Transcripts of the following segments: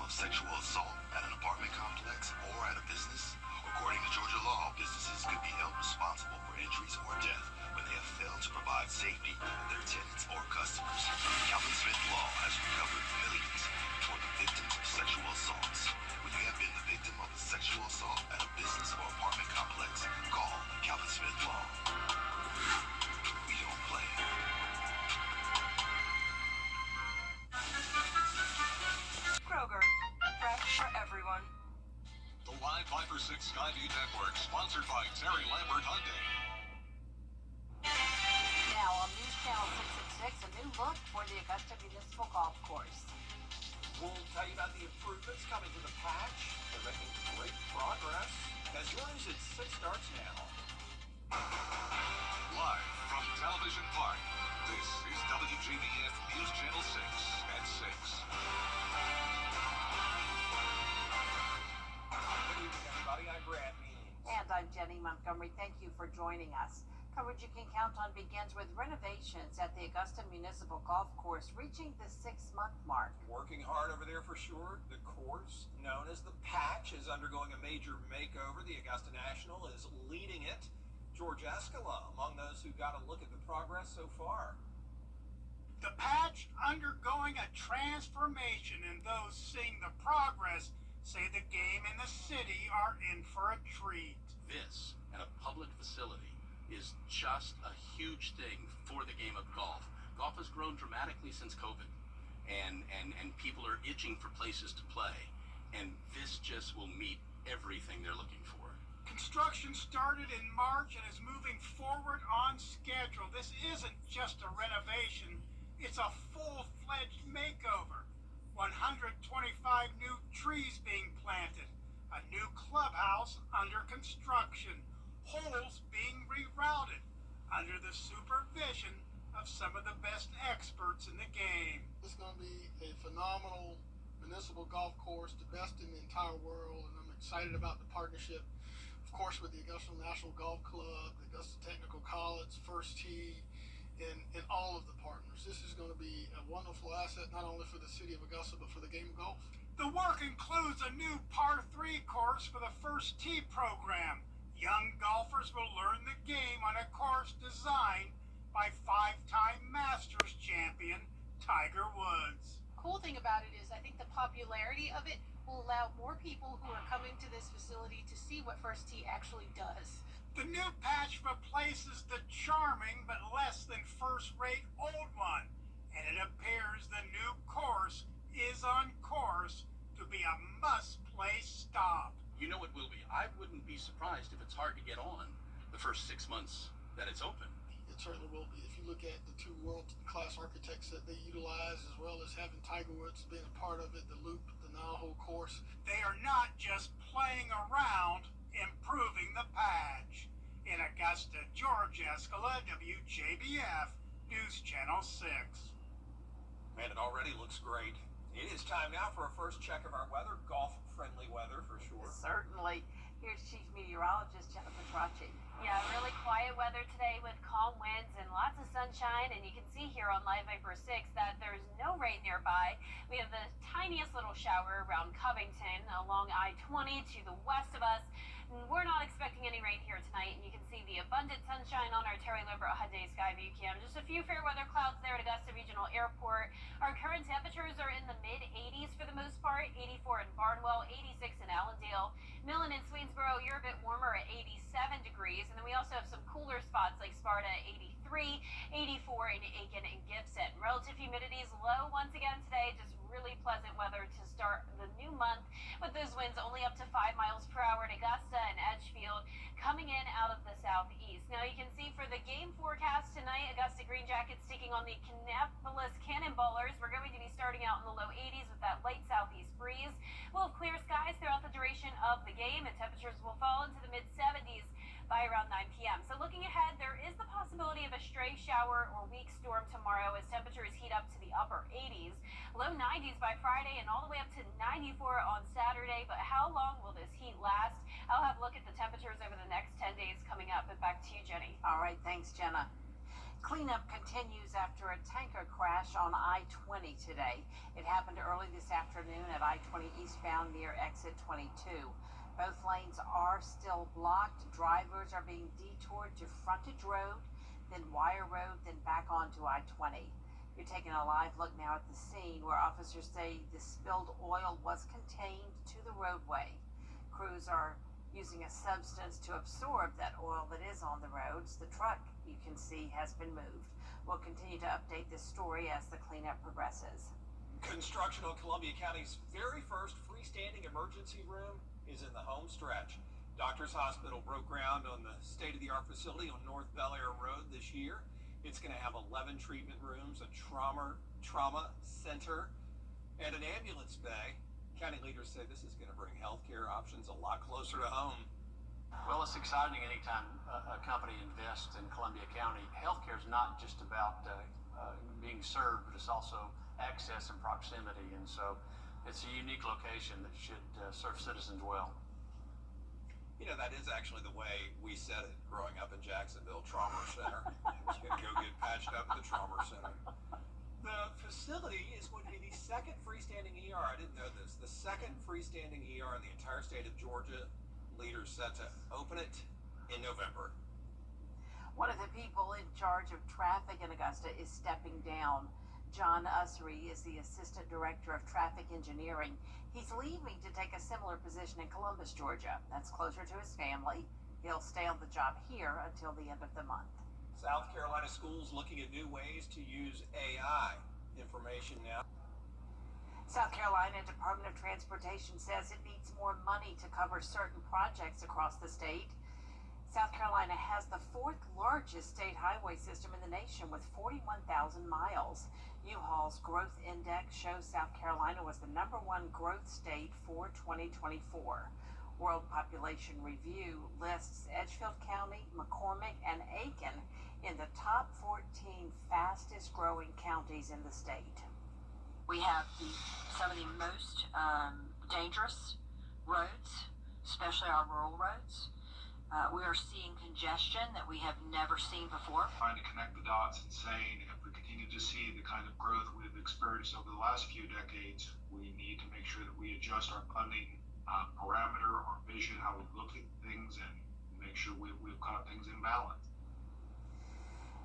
of sexual assault at an apartment complex or at a business? According to Georgia law, businesses could be held responsible for injuries or death when they have failed to provide safety to their tenants or customers. Calvin Smith Law has recovered millions for the victims of sexual assaults. When you have been the victim of a sexual assault at a business or apartment complex, call Calvin Smith Law. We don't play. Kroger, fresh for everyone. The Live 5 for 6 Skyview Network, sponsored by Terry Lambert Hyundai. Now on News Channel 6 at 6, a new look for the Augusta Municipal Golf Course. We'll tell you about the improvements coming to the patch. They're making great progress. As long as it's 6 starts now. Live from Television Park, this is WJBF News Channel 6 at 6. Good evening, everybody. I'm Brad Means. And I'm Jenny Montgomery. Thank you for joining us. Coverage you can count on begins with renovations at the Augusta Municipal Golf Course, reaching the 6-month mark. Working hard over there for sure. The course, known as the Patch, is undergoing a major makeover. The Augusta National is leading it. George Escala among those who got a look at the progress so far. The Patch undergoing a transformation, and those seeing the progress say the game and the city are in for a treat. This, and a public facility, is just a huge thing for the game of golf. Golf has grown dramatically since COVID, and people are itching for places to play, and this just will meet everything they're looking for. Construction started in March and is moving forward on schedule. This isn't just a renovation, it's a full-fledged makeover. 125 new trees being planted, a new clubhouse under construction, holes being rerouted under the supervision of some of the best experts in the game. It's going to be a phenomenal municipal golf course, the best in the entire world, and I'm excited about the partnership, of course, with the Augusta National Golf Club, the Augusta Technical College, First Tee, and all of the partners. This is going to be a wonderful asset, not only for the city of Augusta, but for the game of golf. The work includes a new par 3 course for the First Tee program. Young golfers will learn the game on a course designed by 5-time Masters champion Tiger Woods. Cool thing about it is I think the popularity of it will allow more people who are coming to this facility to see what First Tee actually does. The new patch replaces the charming but less than first-rate old one, and it appears the new course is on course to be a must-play stop. You know it will be. I wouldn't be surprised if it's hard to get on the first 6 months that it's open. It certainly will be. If you look at the 2 world-class architects that they utilize, as well as having Tiger Woods being a part of it, the loop, the 9-hole course. They are not just playing around, improving the patch. In Augusta, George Escala, WJBF, News Channel 6. Man, it already looks great. It is time now for a first check of our weather. Golf-friendly weather for sure. Certainly. Here's Chief Meteorologist Jennifer Tracci. Yeah, really quiet weather today with calm winds and lots of sunshine. And you can see here on Live Viper 6 that there's no rain nearby. We have the tiniest little shower around Covington along I-20 to the west of us. We're not expecting any rain here tonight, and you can see the abundant sunshine on our Terry Lambert Hyundai Skyview cam. Just a few fair weather clouds there at Augusta Regional Airport. Our current temperatures are in the mid-80s for the most part. 84 in Barnwell, 86 in Allendale. Millen and Swainsboro, you're a bit warmer at 87 degrees. And then we also have some cooler spots like Sparta, 83, 84 in Aiken and Gibson. Relative humidity is low once again today. Just really pleasant weather to start the new month with those winds only up to 5 miles per hour in Augusta and Edgefield coming in out of the southeast. Now you can see for the game forecast tonight, Augusta Green Jackets taking on the Kannapolis Cannonballers. We're going to be starting out in the low 80s with that light southeast breeze. We'll have clear skies throughout the duration of the game, and temperatures will fall into the mid-70s by around 9 p.m. So looking ahead, there is the possibility of a stray shower or weak storm tomorrow as temperatures heat up to the upper 80s, low 90s by Friday, and all the way up to 94 on Saturday. But how long will this heat last? I'll have a look at the temperatures over the next 10 days coming up. And back to you, Jenny. All right, thanks, Jenna. Cleanup continues after a tanker crash on I-20 today. It happened early this afternoon at I-20 eastbound near exit 22. Both lanes are still blocked. Drivers are being detoured to Frontage Road, then Wire Road, then back onto I-20. You're taking a live look now at the scene where officers say the spilled oil was contained to the roadway. Crews are using a substance to absorb that oil that is on the roads. The truck, you can see, has been moved. We'll continue to update this story as the cleanup progresses. Construction on Columbia County's very first freestanding emergency room is in the home stretch. Doctors Hospital broke ground on the state-of-the-art facility on North Bel Air Road this year. It's going to have 11 treatment rooms, a trauma center, and an ambulance bay. County leaders say this is going to bring healthcare options a lot closer to home. Well, it's exciting anytime a company invests in Columbia County. Healthcare is not just about being served, but it's also access and proximity. And so it's a unique location that should serve citizens well. You know, that is actually the way we said it growing up in Jacksonville, Trauma Center. I was going to go get patched up at the Trauma Center. The facility is going to be the second freestanding ER. I didn't know this. The second freestanding ER in the entire state of Georgia. Leaders set to open it in November. One of the people in charge of traffic in Augusta is stepping down. John Usry is the Assistant Director of Traffic Engineering. He's leaving to take a similar position in Columbus, Georgia. That's closer to his family. He'll stay on the job here until the end of the month. South Carolina schools looking at new ways to use AI. Information now. South Carolina Department of Transportation says it needs more money to cover certain projects across the state. South Carolina has the fourth largest state highway system in the nation with 41,000 miles. U-Haul's growth index shows South Carolina was the #1 growth state for 2024. World Population Review lists Edgefield County, McCormick, and Aiken in the top 14 fastest growing counties in the state. We have some of the most dangerous roads, especially our rural roads. We are seeing congestion that we have never seen before. Trying to connect the dots and saying if we continue to see the kind of growth we've experienced over the last few decades, we need to make sure that we adjust our funding parameter, our vision, how we look at things, and make sure we've got things in balance.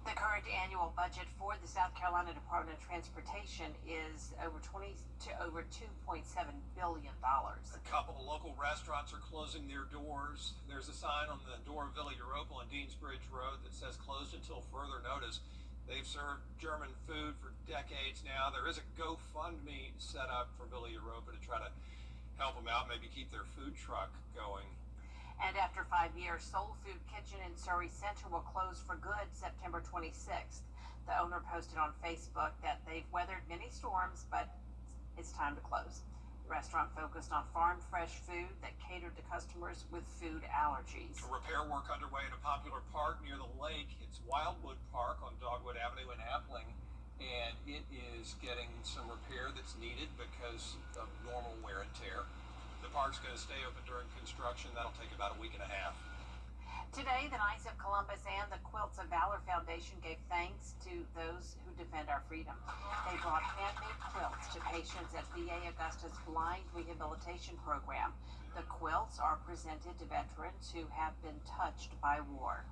The current annual budget for the South Carolina Department of Transportation is over $2.7 billion. A couple of local restaurants are closing their doors. There's a sign on the door of Villa Europa on Deansbridge Road that says closed until further notice. They've served German food for decades now. There is a GoFundMe set up for Villa Europa to try to help them out, maybe keep their food truck going. And after 5 years, Soul Food Kitchen in Surrey Center will close for good September 26th. The owner posted on Facebook that they've weathered many storms, but it's time to close. The restaurant focused on farm fresh food that catered to customers with food allergies. Repair work underway at a popular park near the lake. It's Wildwood Park on Dogwood Avenue in Appling, and it is getting some repair that's needed because of normal wear and tear. The park's going to stay open during construction. That'll take about a week and a half. Today, the Knights of Columbus and the Quilts of Valor Foundation gave thanks to those who defend our freedom. They brought handmade quilts to patients at VA Augusta's Blind Rehabilitation Program. The quilts are presented to veterans who have been touched by war.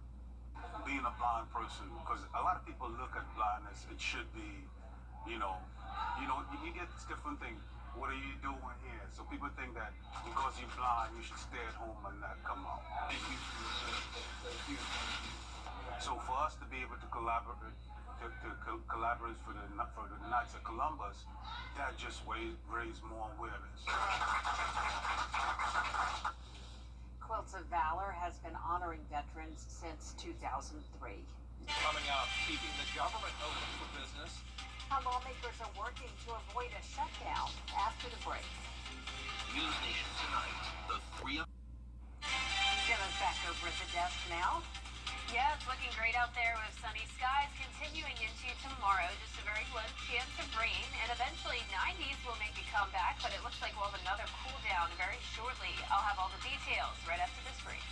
Being a blind person, because a lot of people look at blindness, it should be, you get this different thing. What are you doing here? So people think that because you're blind, you should stay at home and not come out. Thank you for your service. Thank you. So for us to be able to collaborate for the Knights of Columbus, that just raise more awareness. Quilts of Valor has been honoring veterans since 2003. Coming up, keeping the government open for business. How lawmakers are working to avoid a shutdown after the break. News Nation tonight, the three of... Jenna's back over at the desk now. Yeah, it's looking great out there with sunny skies continuing into tomorrow. Just a very low chance of rain, and eventually 90s will make a comeback, but it looks like we'll have another cool down very shortly. I'll have all the details right after this break.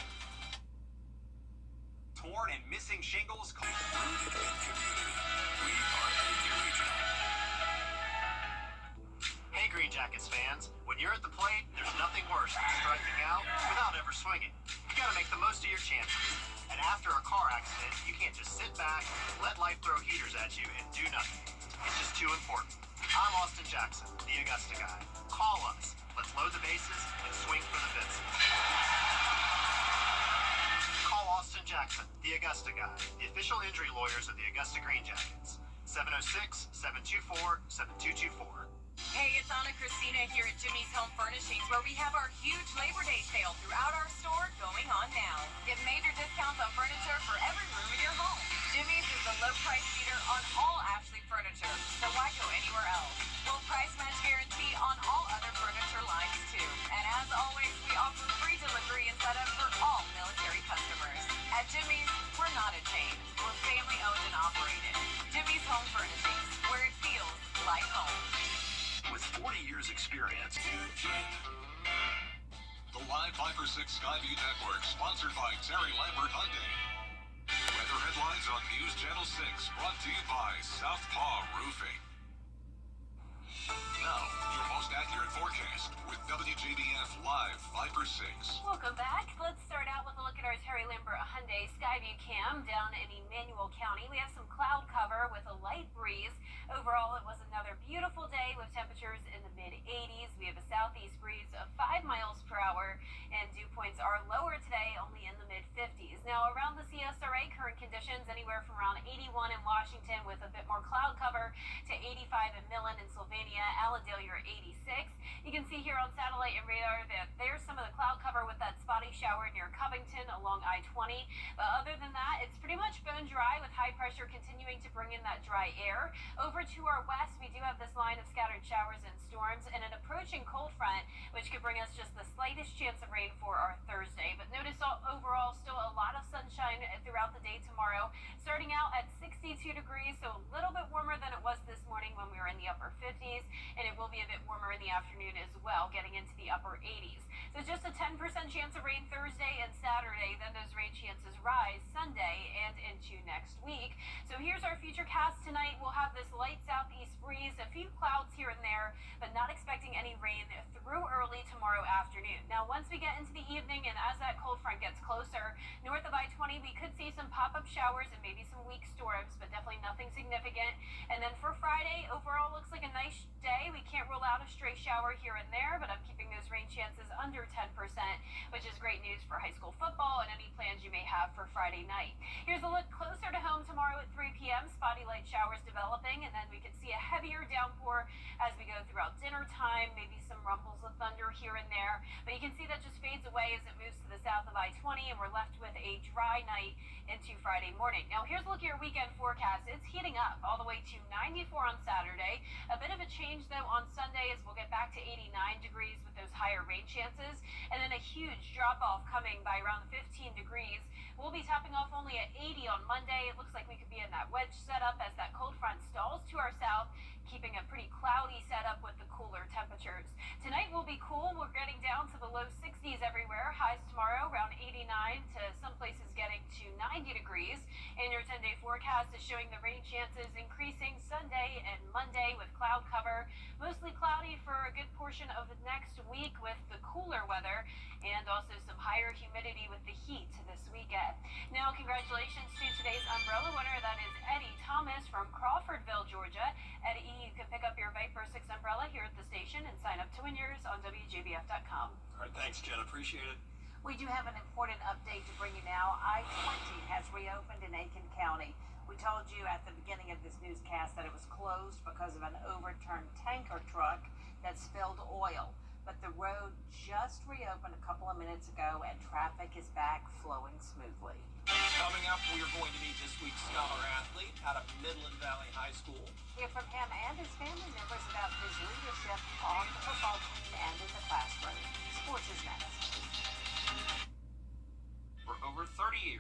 torn and missing shingles. Rooted in community. We are Lady Regional. Hey Green Jackets fans, when you're at the plate, there's nothing worse than striking out without ever swinging. You gotta make the most of your chances. And after a car accident, you can't just sit back, let life throw heaters at you, and do nothing. It's just too important. I'm Austin Jackson, the Augusta guy. Call us. Let's load the bases and swing for the fences. Call Austin Jackson, the Augusta guy, the official injury lawyers of the Augusta Green Jackets. 706-724-7224. Hey, it's Anna Christina here at Jimmy's Home Furnishings, where we have our huge Labor Day sale throughout our store going on now. Get major discounts on furniture for every room in your home. Jimmy's is the low price leader on all Ashley furniture, so why go anywhere else? Full price match guarantee on all other furniture lines too. And as always, we offer free delivery and setup for all military customers. At Jimmy's, we're not a chain. We're family owned and operated. Jimmy's Home Furnishings, where it feels like home. With 40 years experience. The Live 5/6 Skyview Network, sponsored by Terry Lambert Hyundai. Weather headlines on News Channel 6, brought to you by Southpaw Roofing. Now, your most accurate forecast with WJBF Live 5/6. Welcome back. Let's start out with a look at our Terry Lambert Hyundai Skyview Cam down in Emmanuel County. We have some cloud cover with a light breeze. Overall, it was another beautiful day with temperatures in the mid-80s. We have a southeast breeze of 5 miles per hour, and dew points are lower today, only in the mid-50s. Now, around the CSRA, current conditions anywhere from around 81 in Washington with a bit more cloud cover to 85 in Millen and Sylvania. Allendale, you're 86. You can see here on satellite and radar that there's some of the cloud cover with that spotty shower near Covington along I-20. But other than that, it's pretty much bone dry with high pressure continuing to bring in that dry air. Over to our west, we do have this line of scattered showers and storms and an approaching cold front, which could bring us just the slightest chance of rain for our Thursday. But notice overall, still a lot of sunshine throughout the day tomorrow, starting out at 62 degrees, so a little bit warmer than it was this morning when we were in the upper 50s, and it will be a bit warmer in the afternoon as well, getting into the upper 80s. So just a 10% chance of rain Thursday and Saturday, then those rain chances rise Sunday and into next week. So here's our futurecast tonight. We'll have this light southeast breeze, a few clouds here and there, but not expecting any rain through early tomorrow afternoon. Now, once we get into the evening and as that cold front gets closer, north of I-20, we could see some pop-up showers and maybe some weak storms, but definitely nothing significant. And then for Friday, overall looks like a nice day. We can't rule out a stray shower here and there, but I'm keeping those rain chances under 10%, which is great news for high school football and any plans you may have for Friday night. Here's a look closer to home tomorrow at 3 p.m. Spotty light showers developing, and then we could see a heavier downpour as we go throughout dinner time, maybe some rumbles of thunder here and there. But you can see that just fades away as it moves to the south of I-20, and we're left with a dry night into Friday morning. Now, here's a look at your weekend forecast. It's heating up all the way to 94 on Saturday. A bit of a change, though, on Sunday as we'll get back to 89 degrees with those higher rain chances, and then a huge drop-off coming by around 15 degrees. We'll be topping off only at 80 on Monday. It looks like we could be in that wedge setup as that cold front stalls to our south, keeping a pretty cloudy setup with the cooler temperatures. Tonight will be cool. We're getting down to the low 60s everywhere. Highs tomorrow around 89 to some places getting to 90 degrees. And your 10-day forecast is showing the rain chances increasing Sunday and Monday with cloud cover. Mostly cloudy for a good portion of the next week with the cooler weather and also some higher humidity with the heat this weekend. Now, congratulations to today's umbrella winner. That is Eddie Thomas from Crawfordville, Georgia. Eddie, you can pick up your Viper 6 umbrella here at the station and sign up to win yours on WJBF.com. All right, thanks, Jen. Appreciate it. We do have an important update to bring you now. I-20 has reopened in Aiken County. We told you at the beginning of this newscast that it was closed because of an overturned tanker truck that spilled oil. But the road just reopened a couple of minutes ago and traffic is back flowing smoothly. Coming up, we are going to meet this week's scholar athlete out of Midland Valley High School. Hear from him and his family members about his leadership on the football team and in the classroom. Sports is next. For over 30 years.